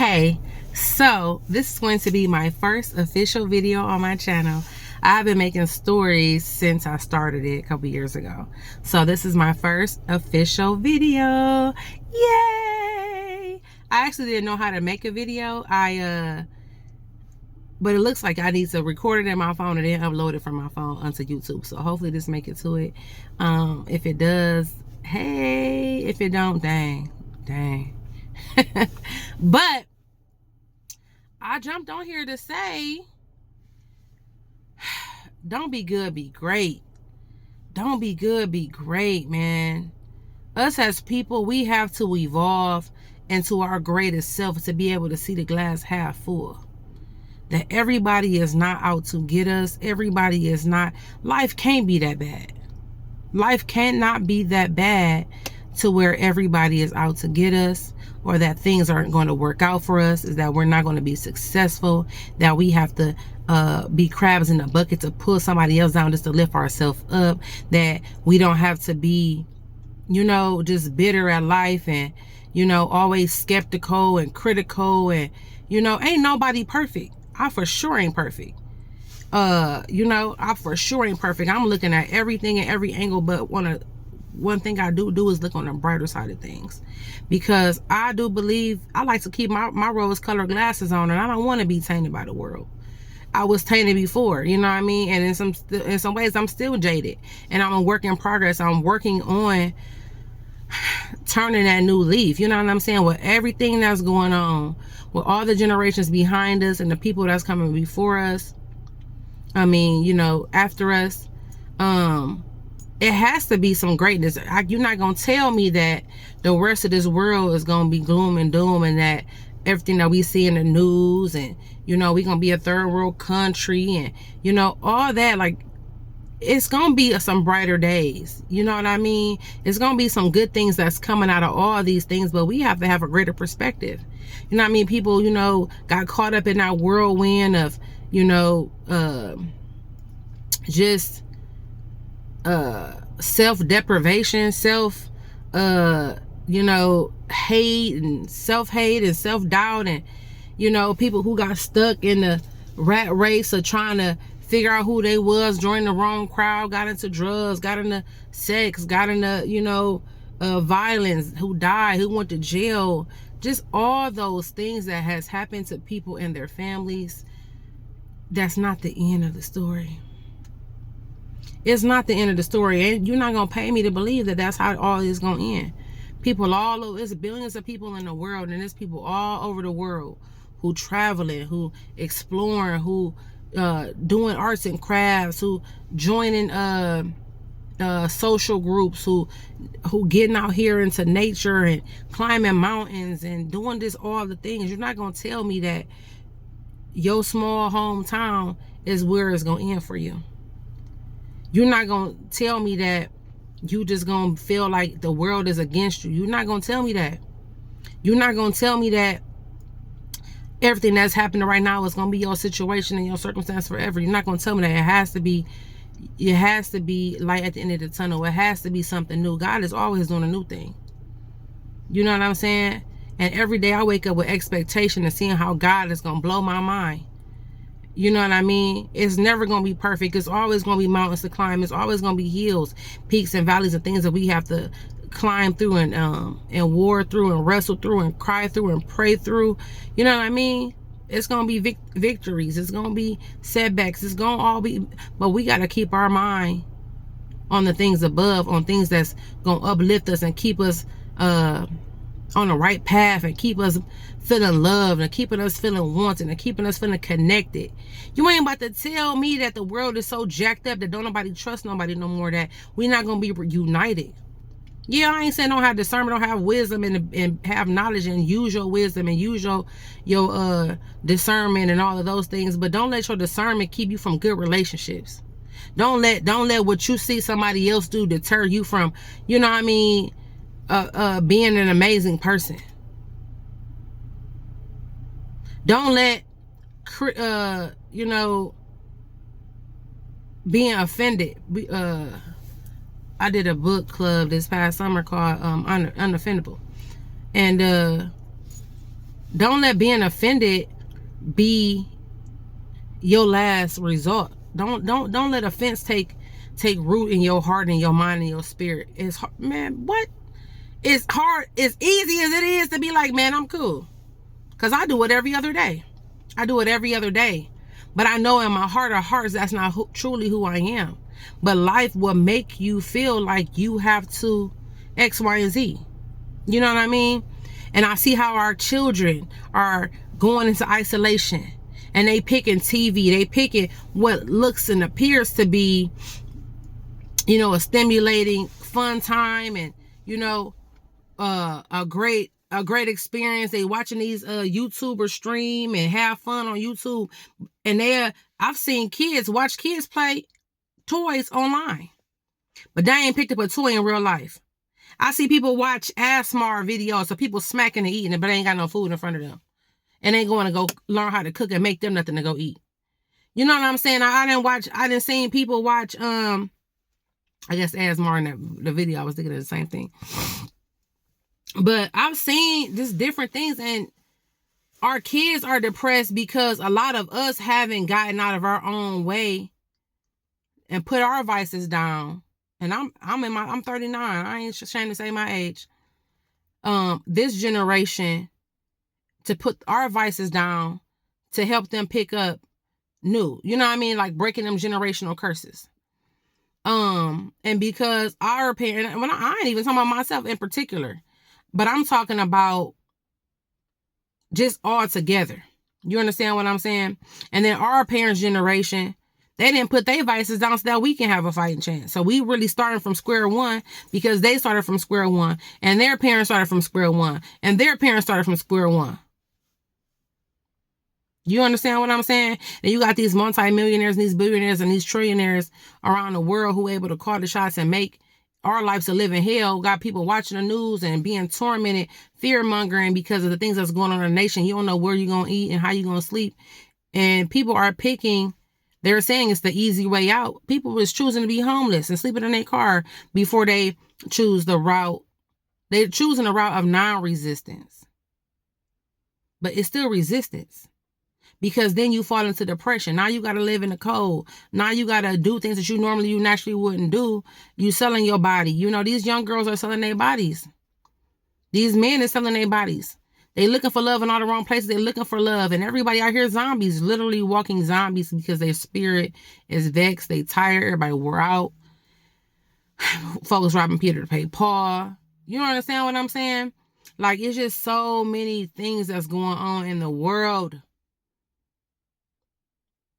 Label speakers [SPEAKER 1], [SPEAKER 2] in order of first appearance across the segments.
[SPEAKER 1] Okay, so this is going to be my first official video on my channel. I've been making stories since I started it a couple years ago. So this is my first official video. Yay! I actually didn't know how to make a video. But it looks like I need to record it in my phone and then upload it from my phone onto YouTube. So hopefully this make it to it. If it does, hey. If it don't, dang. But I jumped on here to say, don't be good, be great. Don't be good, be great, man. Us as people, we have to evolve into our greatest self to be able to see the glass half full. That everybody is not out to get us. Everybody is not. Life can't be that bad. Life cannot be that bad to where everybody is out to get us, or that things aren't going to work out for us, is that we're not going to be successful, that we have to be crabs in a bucket to pull somebody else down just to lift ourselves up, that we don't have to be, just bitter at life and, always skeptical and critical and, ain't nobody perfect. I for sure ain't perfect. I for sure ain't perfect. I'm looking at everything and every angle, but one thing I do is look on the brighter side of things, because I do believe I like to keep my rose colored glasses on, and I don't want to be tainted by the world. I was tainted before, you know what I mean? And in some ways I'm still jaded, and I'm a work in progress. I'm working on turning that new leaf, you know what I'm saying? With everything that's going on, with all the generations behind us and the people that's coming before us, after us, it has to be some greatness. You're not going to tell me that the rest of this world is going to be gloom and doom, and that everything that we see in the news, and, we're going to be a third world country, and, all that, like, it's going to be some brighter days. You know what I mean? It's going to be some good things that's coming out of all these things, but we have to have a greater perspective. You know what I mean? People, got caught up in that whirlwind of, just self-deprivation, hate and self-hate and self-doubt, and people who got stuck in the rat race of trying to figure out who they was, joined the wrong crowd, got into drugs, got into sex, got into violence, who died, who went to jail, just all those things that has happened to people and their families. That's not the end of the story. It's not the end of the story, and you're not gonna pay me to believe that that's how all is gonna end. People all over, there's billions of people in the world, and there's people all over the world who traveling, who exploring, who doing arts and crafts, who joining social groups, who getting out here into nature and climbing mountains and doing all the things. You're not gonna tell me that your small hometown is where it's gonna end for you. You're not gonna tell me that you just gonna feel like the world is against you. You're not gonna tell me that. You're not gonna tell me that everything that's happening right now is gonna be your situation and your circumstance forever. You're not gonna tell me that. It has to be light at the end of the tunnel. It has to be something new. God is always doing a new thing. You know what I'm saying? And every day I wake up with expectation of seeing how God is gonna blow my mind. You know what I mean? It's never going to be perfect. It's always going to be mountains to climb. It's always going to be hills, peaks, and valleys, and things that we have to climb through and war through and wrestle through and cry through and pray through. You know what I mean? It's going to be victories. It's going to be setbacks. It's going to all be, but we got to keep our mind on the things above, on things that's going to uplift us and keep us on the right path, and keep us feeling loved, and keeping us feeling wanted, and keeping us feeling connected. You ain't about to tell me that the world is so jacked up that don't nobody trust nobody no more, that we're not gonna be united. Yeah, I ain't saying don't have discernment, don't have wisdom, and have knowledge, and use your wisdom and use your discernment and all of those things, but don't let your discernment keep you from good relationships. Don't let what you see somebody else do deter you from, being an amazing person. Don't let being offended. I did a book club this past summer called Unoffendable, and Don't let being offended be your last resort. Don't let offense take root in your heart and your mind and your spirit. It's hard, man. What? It's hard. As easy as it is to be like, man, I'm cool, cause I do it every other day. I do it every other day. But I know in my heart of hearts that's not truly who I am. But life will make you feel like you have to X, Y, and Z. You know what I mean? And I see how our children are going into isolation, and they picking TV. They picking what looks and appears to be, you know, a stimulating, fun time, and, you know, a great experience. They watching these YouTubers stream and have fun on YouTube, and I've seen kids play toys online, but they ain't picked up a toy in real life. I see people watch ASMR videos of people smacking and eating it, but they ain't got no food in front of them, and ain't going to go learn how to cook and make them nothing to go eat. You know what I'm saying? I didn't see people watch I guess ASMR in the video. I was thinking of the same thing. But I've seen just different things, and our kids are depressed because a lot of us haven't gotten out of our own way and put our vices down. And I'm 39. I ain't ashamed to say my age. This generation, to put our vices down to help them pick up new. You know what I mean? Like breaking them generational curses. And because our parents, when I ain't even talking about myself in particular, but I'm talking about just all together. You understand what I'm saying? And then our parents' generation, they didn't put their vices down so that we can have a fighting chance. So we really starting from square one, because they started from square one, and their parents started from square one, and their parents started from square one. You understand what I'm saying? And you got these multimillionaires and these billionaires and these trillionaires around the world who are able to call the shots and make our lives a living hell. Got people watching the news and being tormented, fear-mongering because of the things that's going on in the nation. You don't know where you're going to eat and how you're going to sleep. And people are picking, they're saying it's the easy way out. People was choosing to be homeless and sleeping in their car before they choose the route. They're choosing the route of non-resistance. But it's still resistance. Because then you fall into depression. Now you got to live in the cold. Now you got to do things that you naturally wouldn't do. You selling your body. You know, these young girls are selling their bodies. These men are selling their bodies. They looking for love in all the wrong places. They're looking for love. And everybody out here zombies, literally walking zombies because their spirit is vexed. They tired. Everybody wore out. Folks robbing Peter to pay Paul. You understand what I'm saying? Like, it's just so many things that's going on in the world.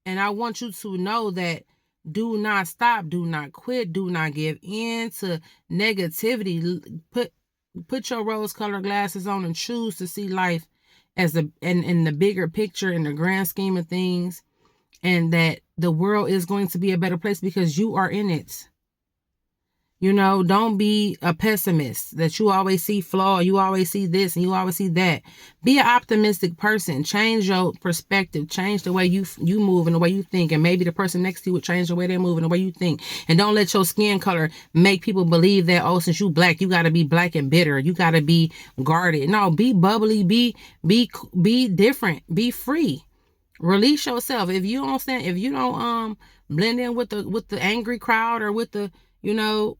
[SPEAKER 1] And I want you to know that do not stop, do not quit, do not give in to negativity. Put your rose-colored glasses on and choose to see life as in the bigger picture, in the grand scheme of things, and that the world is going to be a better place because you are in it. You know, don't be a pessimist that you always see flaw, you always see this and you always see that. Be an optimistic person. Change your perspective. Change the way you move and the way you think. And maybe the person next to you would change the way they move and the way you think. And don't let your skin color make people believe that, oh, since you black, you got to be black and bitter. You got to be guarded. No, be bubbly. Be different. Be free. Release yourself. If you don't blend in with the angry crowd or with the, you know,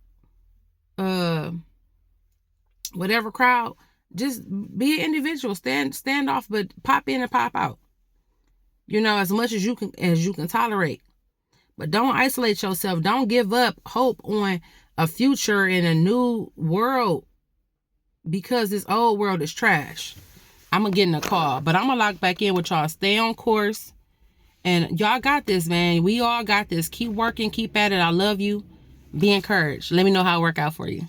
[SPEAKER 1] whatever crowd, just be an individual. Stand off, but pop in and pop out. You know, as much as you can tolerate. But don't isolate yourself. Don't give up hope on a future in a new world because this old world is trash. I'm gonna get in a call, but I'm gonna lock back in with y'all. Stay on course, and y'all got this, man. We all got this. Keep working, keep at it. I love you. Be encouraged. Let me know how it work out for you.